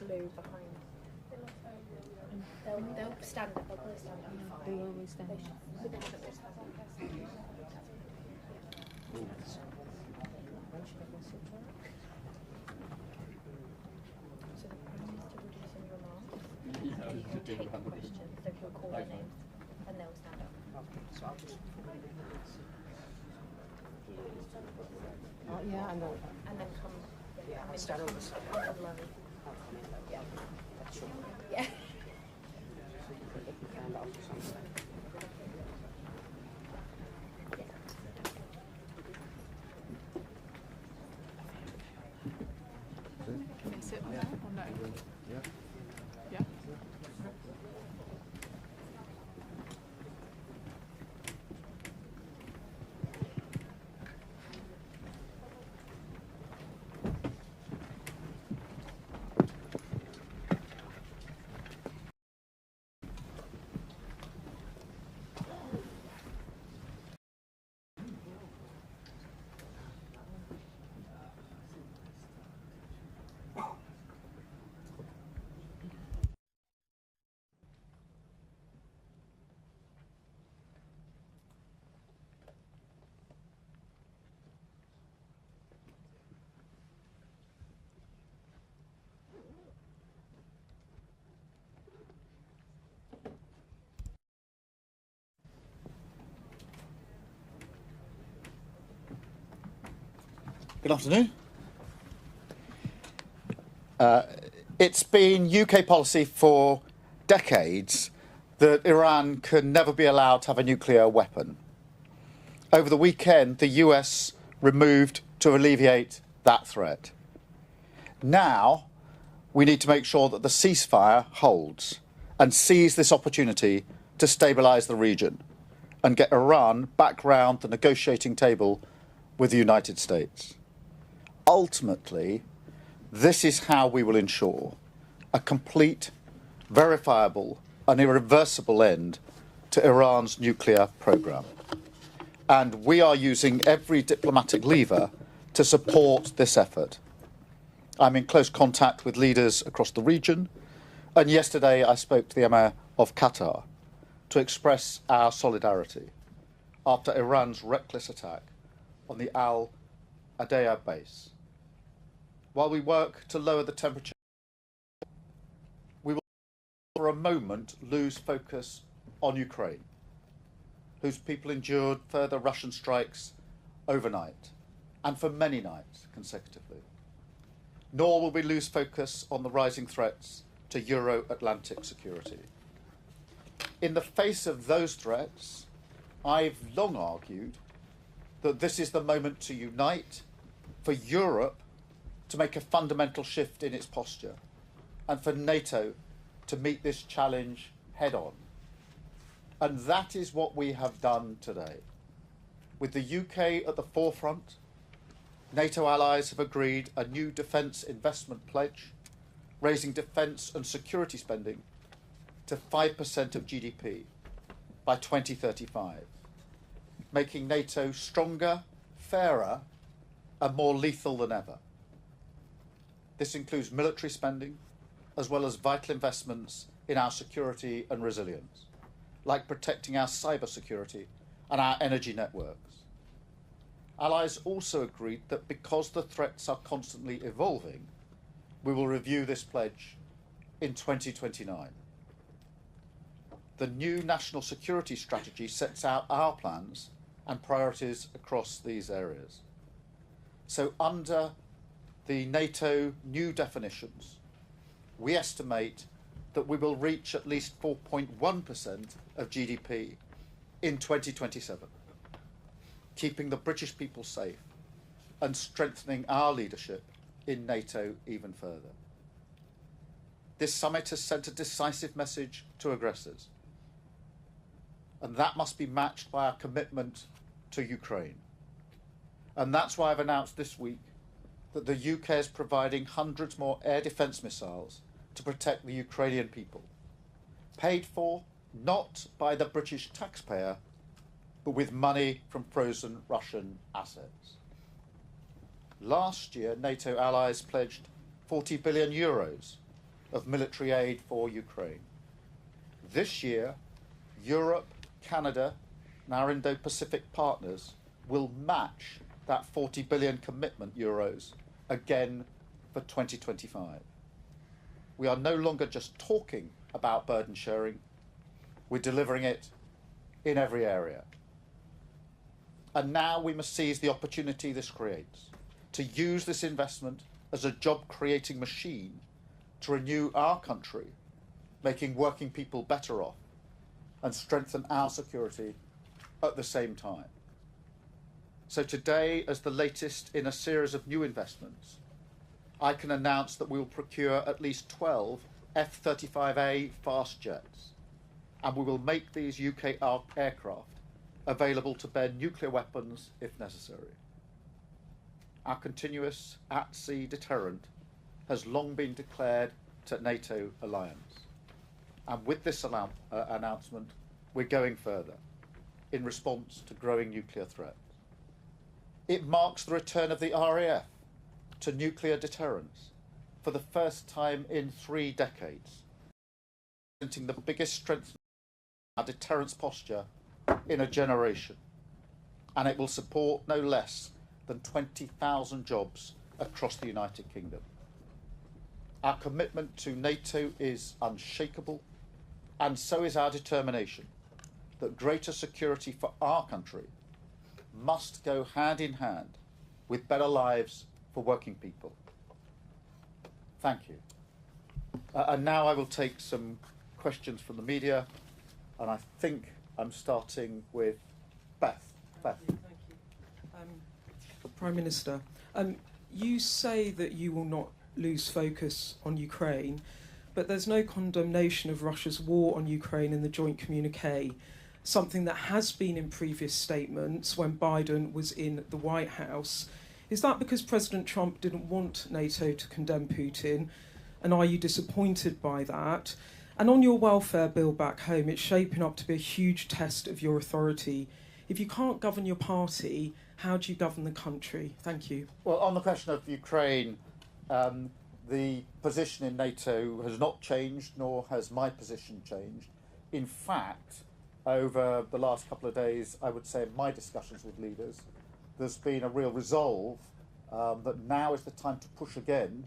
blue behind. They'll stand up. They'll probably stand up. They will always stand up. But they haven't all stand up. So the Prime Minister will do some remarks. He'll take the questions. So he'll call their names, and they'll stand up. So I'll just. Oh, yeah, and then come. Yeah, I'll stand on the side. Yeah. Yeah. Hand off or something. Can you sit on that or no? Yeah. Yeah. Good afternoon. It's been UK policy for decades that Iran can never be allowed to have a nuclear weapon. Over the weekend, the US removed to alleviate that threat. Now, we need to make sure that the ceasefire holds and seize this opportunity to stabilise the region and get Iran back round the negotiating table with the United States. Ultimately, this is how we will ensure a complete, verifiable and irreversible end to Iran's nuclear programme. And we are using every diplomatic lever to support this effort. I'm in close contact with leaders across the region, and yesterday I spoke to the Emir of Qatar to express our solidarity after Iran's reckless attack on the Al Adaya base. While we work to lower the temperature, we will for a moment lose focus on Ukraine, whose people endured further Russian strikes overnight and for many nights consecutively. Nor will we lose focus on the rising threats to Euro-Atlantic security. In the face of those threats, I've long argued that this is the moment to unite, for Europe to make a fundamental shift in its posture, and for NATO to meet this challenge head on. And that is what we have done today. With the UK at the forefront, NATO allies have agreed a new defence investment pledge, raising defence and security spending to 5% of GDP by 2035, making NATO stronger, fairer, and more lethal than ever. This includes military spending, as well as vital investments in our security and resilience, like protecting our cyber security and our energy networks. Allies also agreed that because the threats are constantly evolving, we will review this pledge in 2029. The new national security strategy sets out our plans and priorities across these areas. So under the NATO new definitions, we estimate that we will reach at least 4.1% of GDP in 2027, keeping the British people safe and strengthening our leadership in NATO even further. This summit has sent a decisive message to aggressors, and that must be matched by our commitment to Ukraine. And that's why I've announced this week that the UK is providing hundreds more air defence missiles to protect the Ukrainian people, paid for not by the British taxpayer, but with money from frozen Russian assets. Last year, NATO allies pledged 40 billion euros of military aid for Ukraine. This year, Europe, Canada, and our Indo-Pacific partners will match that 40 billion commitment euros again for 2025. We are no longer just talking about burden sharing, we're delivering it in every area. And now we must seize the opportunity this creates to use this investment as a job-creating machine to renew our country, making working people better off, and strengthen our security at the same time. So today, as the latest in a series of new investments, I can announce that we will procure at least 12 F-35A fast jets, and we will make these UK aircraft available to bear nuclear weapons if necessary. Our continuous at-sea deterrent has long been declared to NATO alliance. And with this announcement, we're going further in response to growing nuclear threats. It marks the return of the RAF to nuclear deterrence for the first time in 3 decades, presenting the biggest strength of our deterrence posture in a generation. And it will support no less than 20,000 jobs across the United Kingdom. Our commitment to NATO is unshakable, and so is our determination that greater security for our country must go hand in hand with better lives for working people. Thank you. And now I will take some questions from the media, and I think I'm starting with Beth. Beth. Thank you. Prime Minister, you say that you will not lose focus on Ukraine, but there's no condemnation of Russia's war on Ukraine in the joint communique, something that has been in previous statements when Biden was in the White House. Is that because President Trump didn't want NATO to condemn Putin? And are you disappointed by that? And on your welfare bill back home, it's shaping up to be a huge test of your authority. If you can't govern your party, how do you govern the country? Thank you. Well, on the question of Ukraine, the position in NATO has not changed, nor has my position changed. In fact, over the last couple of days, I would say in my discussions with leaders, there's been a real resolve that now is the time to push again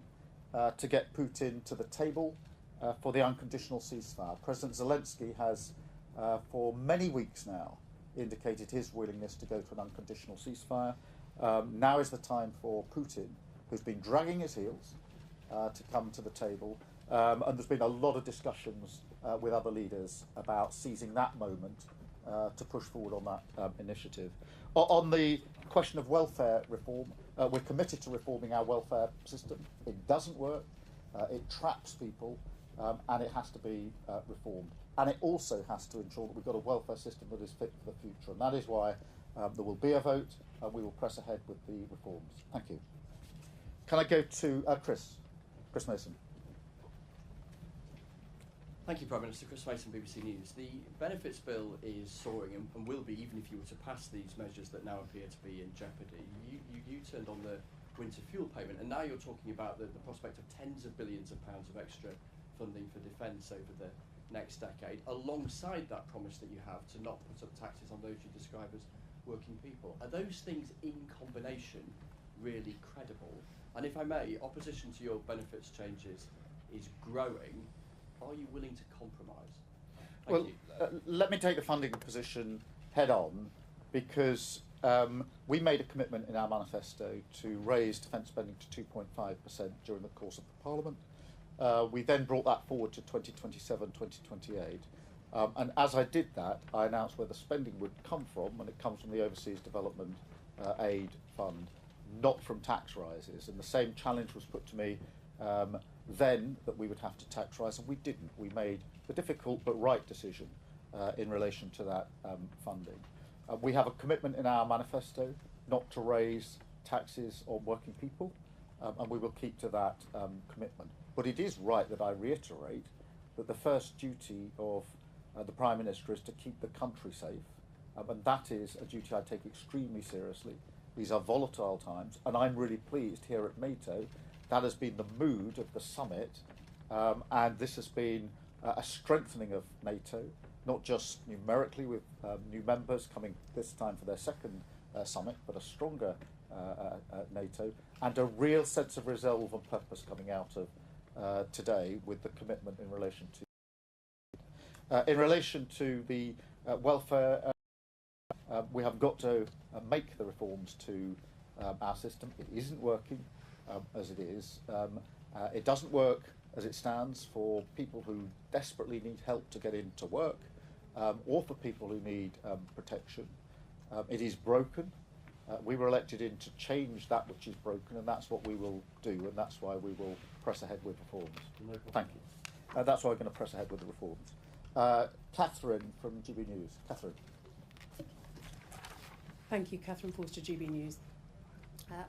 to get Putin to the table for the unconditional ceasefire. President Zelensky has, for many weeks now, indicated his willingness to go to an unconditional ceasefire. Now is the time for Putin, who's been dragging his heels, to come to the table. And there's been a lot of discussions with other leaders about seizing that moment to push forward on that initiative. On the question of welfare reform, we're committed to reforming our welfare system. It doesn't work, it traps people, and it has to be reformed. And it also has to ensure that we've got a welfare system that is fit for the future. And that is why there will be a vote, and we will press ahead with the reforms. Thank you. Can I go to Chris Mason? Thank you, Prime Minister. Chris Mason, BBC News. The benefits bill is soaring and will be, even if you were to pass these measures that now appear to be in jeopardy. You turned on the winter fuel payment, and now you're talking about the prospect of tens of billions of pounds of extra funding for defence over the next decade, alongside that promise that you have to not put up taxes on those you describe as working people. Are those things in combination really credible? And if I may, opposition to your benefits changes is growing. Are you willing to compromise? Let me take the funding position head on, because we made a commitment in our manifesto to raise defence spending to 2.5% during the course of the Parliament. We then brought that forward to 2027, 2028. And as I did that, I announced where the spending would come from, and it comes from the Overseas Development Aid Fund, not from tax rises. And the same challenge was put to me then that we would have to tax rise, and we didn't. We made the difficult but right decision in relation to that funding. We have a commitment in our manifesto not to raise taxes on working people, and we will keep to that commitment. But it is right that I reiterate that the first duty of the Prime Minister is to keep the country safe, and that is a duty I take extremely seriously. These are volatile times, and I'm really pleased here at NATO that has been the mood of the summit, And this has been a strengthening of NATO, not just numerically with new members coming this time for their second summit, but a stronger NATO, and a real sense of resolve and purpose coming out of today with the commitment in relation to the welfare. We have got to make the reforms to our system. It isn't working as it is. It doesn't work as it stands for people who desperately need help to get into work, or for people who need protection. It is broken. We were elected in to change that which is broken, and that's what we will do, and that's why we will press ahead with reforms. Thank you. That's why we're going to press ahead with the reforms. Catherine from GB News. Catherine. Thank you, Catherine Forster, GB News.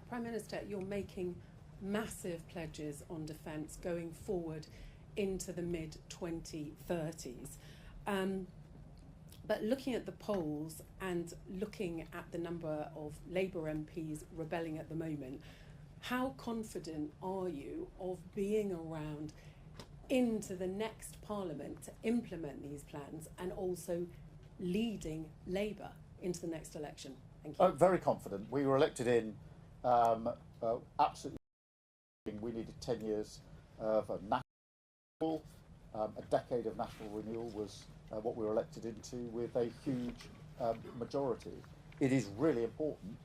Prime Minister, you're making massive pledges on defence going forward into the mid-2030s. But looking at the polls and looking at the number of Labour MPs rebelling at the moment, how confident are you of being around into the next Parliament to implement these plans and also leading Labour into the next election? Thank you. Very confident. We were elected in absolutely. We needed 10 years of a national, a decade of national renewal was what we were elected into with a huge majority. It is really important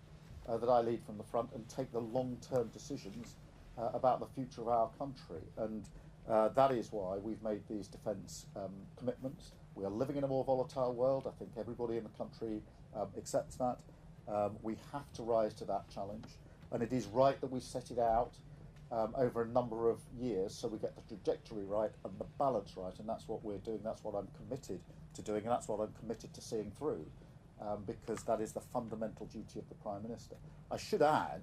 that I lead from the front and take the long-term decisions about the future of our country, and that is why we've made these defence commitments. We are living in a more volatile world. I think everybody in the country accepts that. We have to rise to that challenge, and it is right that we set it out over a number of years so we get the trajectory right and the balance right, and that's what we're doing. That's what I'm committed to doing, and that's what I'm committed to seeing through, because that is the fundamental duty of the Prime Minister. I should add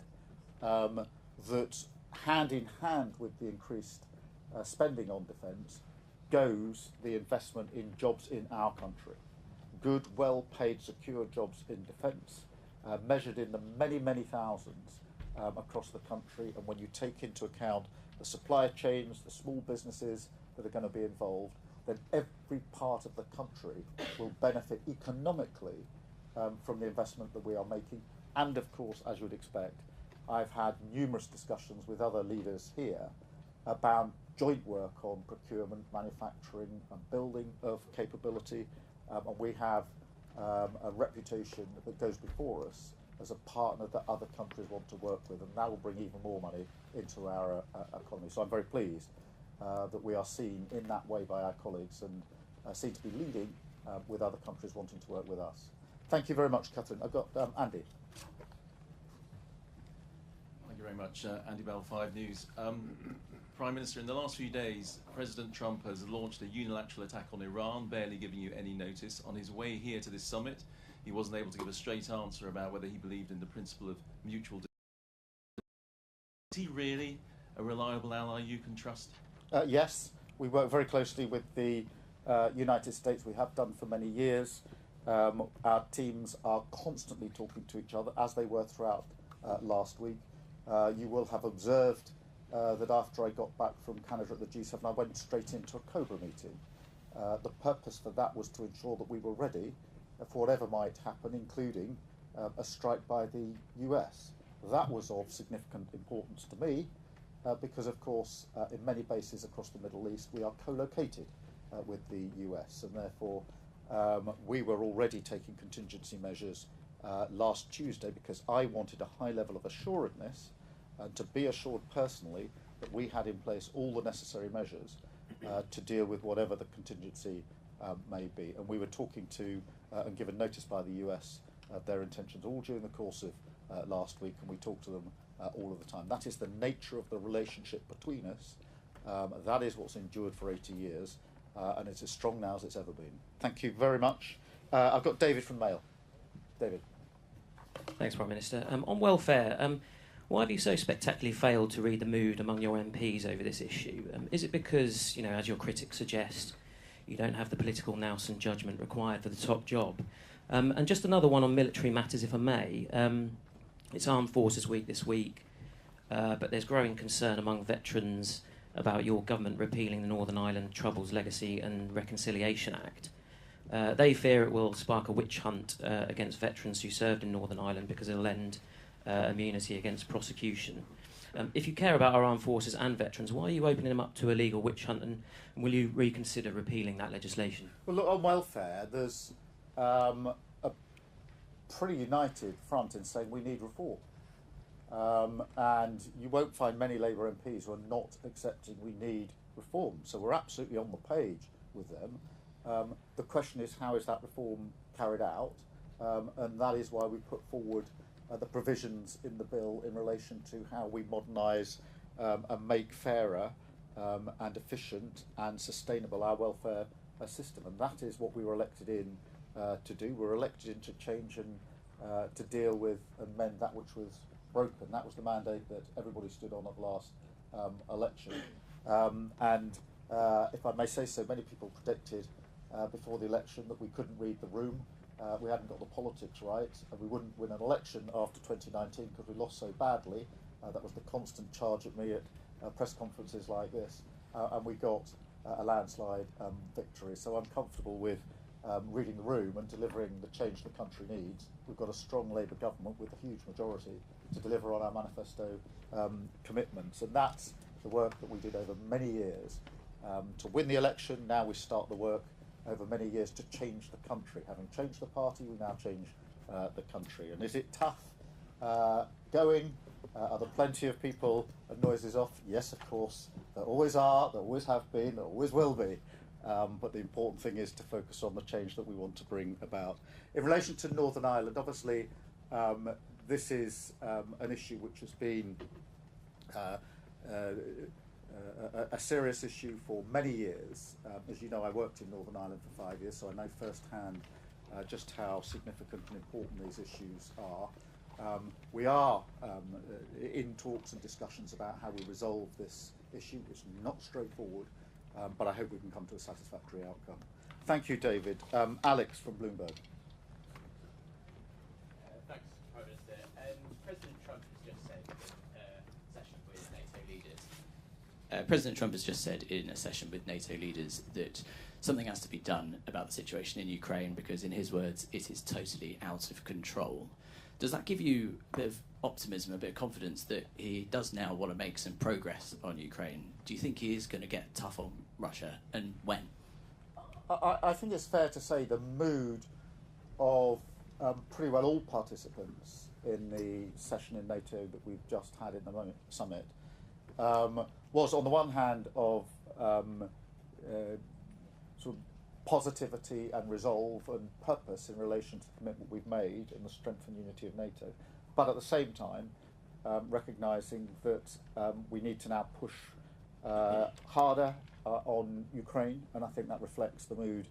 that hand in hand with the increased spending on defence goes the investment in jobs in our country. Good, well-paid, secure jobs in defence, measured in the many, many thousands across the country, and when you take into account the supply chains, the small businesses that are going to be involved, then every part of the country will benefit economically from the investment that we are making. And of course, as you would expect, I've had numerous discussions with other leaders here about joint work on procurement, manufacturing and building of capability, and we have a reputation that goes before us as a partner that other countries want to work with, and that will bring even more money into our economy. So I'm very pleased that we are seen in that way by our colleagues and seem to be leading with other countries wanting to work with us. Thank you very much, Catherine. I've got Andy. Thank you very much. Andy Bell, 5 News. Prime Minister, in the last few days, President Trump has launched a unilateral attack on Iran, barely giving you any notice. On his way here to this summit, he wasn't able to give a straight answer about whether he believed in the principle of mutual defence. Is he really a reliable ally you can trust? Yes, we work very closely with the United States. We have done for many years. Our teams are constantly talking to each other, as they were throughout last week. You will have observed that after I got back from Canada at the G7, I went straight into a COBRA meeting. The purpose for that was to ensure that we were ready for whatever might happen, including a strike by the US. That was of significant importance to me because, of course, in many bases across the Middle East, we are co-located with the US, and therefore we were already taking contingency measures last Tuesday because I wanted a high level of assuredness and to be assured personally that we had in place all the necessary measures to deal with whatever the contingency may be. And we were talking to and given notice by the US their intentions all during the course of last week, and we talked to them all of the time. That is the nature of the relationship between us. That is what's endured for 80 years, and it's as strong now as it's ever been. Thank you very much. I've got David from Mail. David. Thanks, Prime Minister. On welfare, why have you so spectacularly failed to read the mood among your MPs over this issue? Is it because, as your critics suggest, you don't have the political nous and judgment required for the top job? And just another one on military matters, if I may. It's Armed Forces Week this week, but there's growing concern among veterans about your government repealing the Northern Ireland Troubles Legacy and Reconciliation Act. They fear it will spark a witch hunt against veterans who served in Northern Ireland because it'll end immunity against prosecution. If you care about our armed forces and veterans, why are you opening them up to a legal witch hunt, and will you reconsider repealing that legislation? Well, look, on welfare, there's a pretty united front in saying we need reform. And you won't find many Labour MPs who are not accepting we need reform. So we're absolutely on the page with them. The question is, how is that reform carried out? And that is why we put forward the provisions in the bill in relation to how we modernise and make fairer and efficient and sustainable our welfare system. And that is what we were elected in to do. We were elected in to change and to deal with and mend that which was broken. That was the mandate that everybody stood on at the last election. If I may say so, many people predicted before the election that we couldn't read the room. We hadn't got the politics right, and we wouldn't win an election after 2019 because we lost so badly. That was the constant charge at me at press conferences like this, and we got a landslide victory. So I'm comfortable with reading the room and delivering the change the country needs. We've got a strong Labour government with a huge majority to deliver on our manifesto commitments, and that's the work that we did over many years to win the election. Now we start the work over many years to change the country. Having changed the party, we now change the country. And is it tough going? Are there plenty of people and noises off? Yes, of course. There always are, there always have been, there always will be. But the important thing is to focus on the change that we want to bring about. In relation to Northern Ireland, obviously, this is an issue which has been a serious issue for many years. As you know, I worked in Northern Ireland for 5 years, so I know firsthand just how significant and important these issues are. We are in talks and discussions about how we resolve this issue. It's not straightforward, but I hope we can come to a satisfactory outcome. Thank you, David. Alex from Bloomberg. Thanks, Prime Minister. President Trump has just said in a session with NATO leaders. President Trump has just said in a session with NATO leaders that something has to be done about the situation in Ukraine because, in his words, it is totally out of control. Does that give you a bit of optimism, a bit of confidence that he does now want to make some progress on Ukraine? Do you think he is going to get tough on Russia, and when? I think it's fair to say the mood of pretty well all participants in the session in NATO that we've just had in the summit was, on the one hand, of sort of positivity and resolve and purpose in relation to the commitment we've made and the strength and unity of NATO, but at the same time recognising that we need to now push harder on Ukraine, and I think that reflects the mood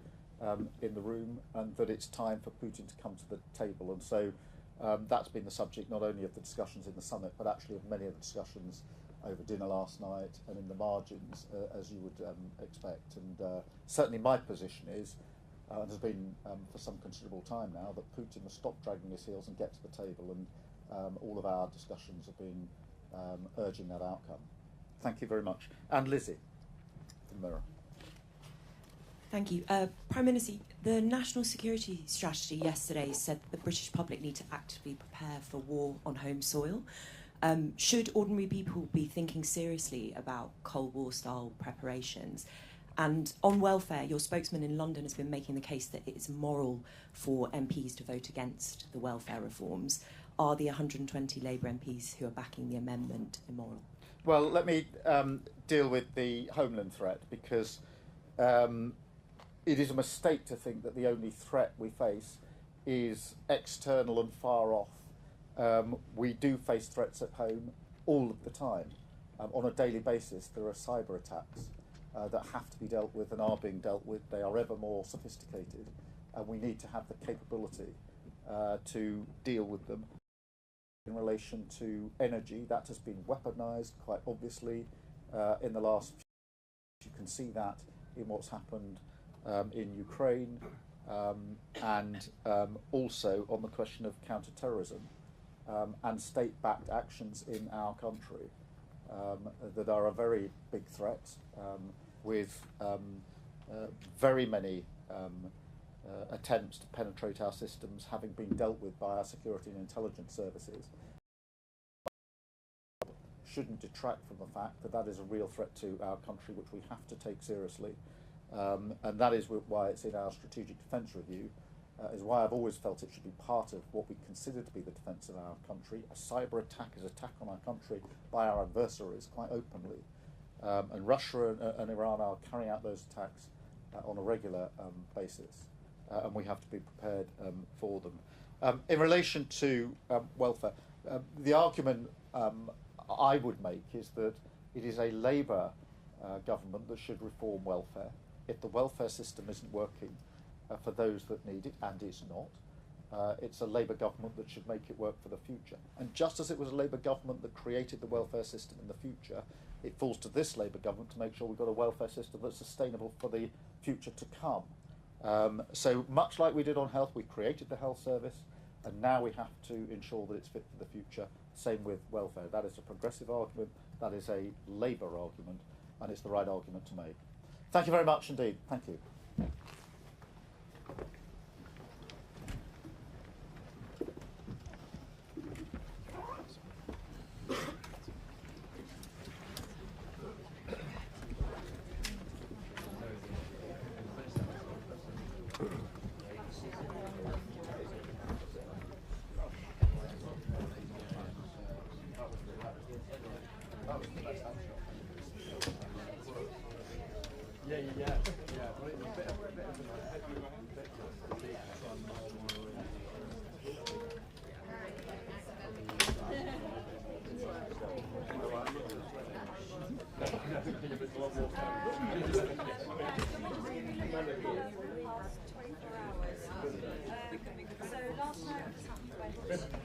in the room, and that it's time for Putin to come to the table. And so that's been the subject not only of the discussions in the summit, but actually of many of the discussions over dinner last night and in the margins, as you would expect. And certainly my position is, and has been for some considerable time now, that Putin must stop dragging his heels and get to the table, and all of our discussions have been urging that outcome. Thank you very much. And Lizzie, from Mirror. Thank you. Prime Minister, the National Security Strategy yesterday said that the British public need to actively prepare for war on home soil. Should ordinary people be thinking seriously about Cold War style preparations? And on welfare, your spokesman in London has been making the case that it is immoral for MPs to vote against the welfare reforms. Are the 120 Labour MPs who are backing the amendment immoral? Well, let me deal with the homeland threat, because it is a mistake to think that the only threat we face is external and far off. We do face threats at home all of the time. On a daily basis, there are cyber attacks that have to be dealt with and are being dealt with. They are ever more sophisticated, and we need to have the capability to deal with them. In relation to energy, that has been weaponised quite obviously in the last few years. You can see that in what's happened in Ukraine, and also on the question of counter-terrorism and state-backed actions in our country. that are a very big threat, with very many attempts to penetrate our systems having been dealt with by our security and intelligence services, shouldn't detract from the fact that that is a real threat to our country, which we have to take seriously. And that is why it's in our strategic defence review, is why I've always felt it should be part of what we consider to be the defence of our country. A cyber attack is an attack on our country by our adversaries quite openly. And Russia and Iran are carrying out those attacks on a regular basis. And we have to be prepared for them. In relation to welfare, the argument I would make is that it is a Labour government that should reform welfare. If the welfare system isn't working for those that need it, and is not, it's a Labour government that should make it work for the future. And just as it was a Labour government that created the welfare system in the future, it falls to this Labour government to make sure we've got a welfare system that's sustainable for the future to come. So much like we did on health, we created the health service, and now we have to ensure that it's fit for the future. Same with welfare. That is a progressive argument, that is a Labour argument, and it's the right argument to make. Thank you very much indeed. Thank you. So last night,